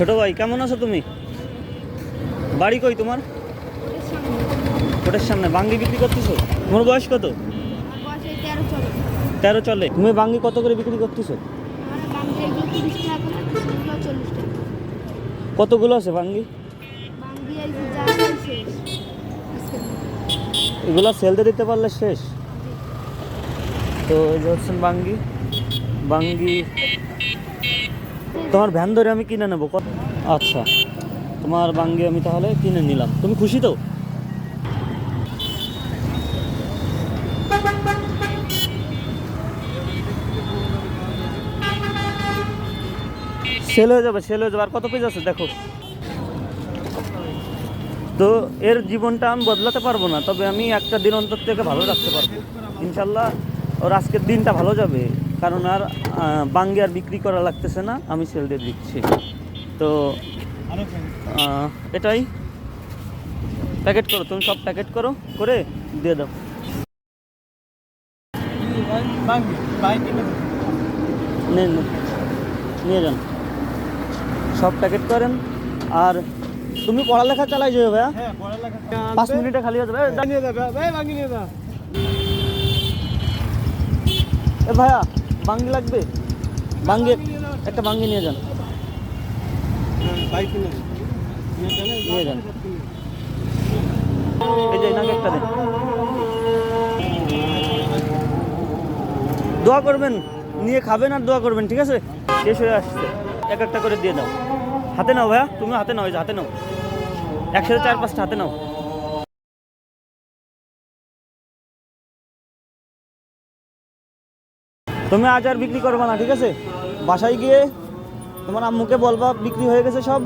ছোট ভাই কেমন আছো তুমি? বাড়ি কই তোমার? কোটের সামনে। বাঙ্গি বিক্রি করতেছো? তোমার বয়স কত? 13 চলে। তুমি বাঙ্গি কত করে বিক্রি করতেছো? কতগুলো আছে বাঙ্গি? এগুলো সেলতে দিতে পারলে শেষ। তো এই যে হচ্ছেন বাঙ্গি। বাঙ্গি তোমার ভ্যান ধরে আমি কিনে নেবো। কত? আচ্ছা, তোমার বাঙ্গি আমি তাহলে কিনে নিলাম। তুমি খুশি তো? সেল হয়ে যাবে, সেল হয়ে যাবে। আর কত পেজ আছে দেখো। তো এর জীবনটা আমি বদলাতে পারবো না, তবে আমি একটা দিন অন্তর থেকে ভালো রাখতে পারবো ইনশাল্লাহ। ওর আজকের দিনটা ভালো যাবে, কারণ আর বাঙ্গি আর বিক্রি করা লাগতেছে না, আমি সেল দিয়ে দিচ্ছি। তো এটাই। প্যাকেট করো, তুমি সব প্যাকেট করো, করে দিয়ে দাও। নেন, নিয়ে যান, সব প্যাকেট করেন। আর তুমি পড়ালেখা চালাই যাবে ভাইয়া? 5 মিনিটে খালি হয়ে যাবে। এ ভাইয়া, বাঙ্গি লাগবে? বাঙ্গি একটা বাঙ্গি নিয়ে যান, নিয়ে যান। এই যে এনাকে একটা দিন। দোয়া করবেন, নিয়ে খাবেন আর দোয়া করবেন, ঠিক আছে? শেষ হয়ে আসছে, এক একটা করে দিয়ে দাও। হাতে নাও ভাইয়া, তুমি হাতে নাও, এই যে হাতে নাও, একসাথে 4-5টা হাতে নাও। তুমি আজ আর বিক্রি করবা না, ঠিক আছে? বাসায় গিয়ে তোমার আম্মুকে বলবা বিক্রি হয়ে গেছে সব।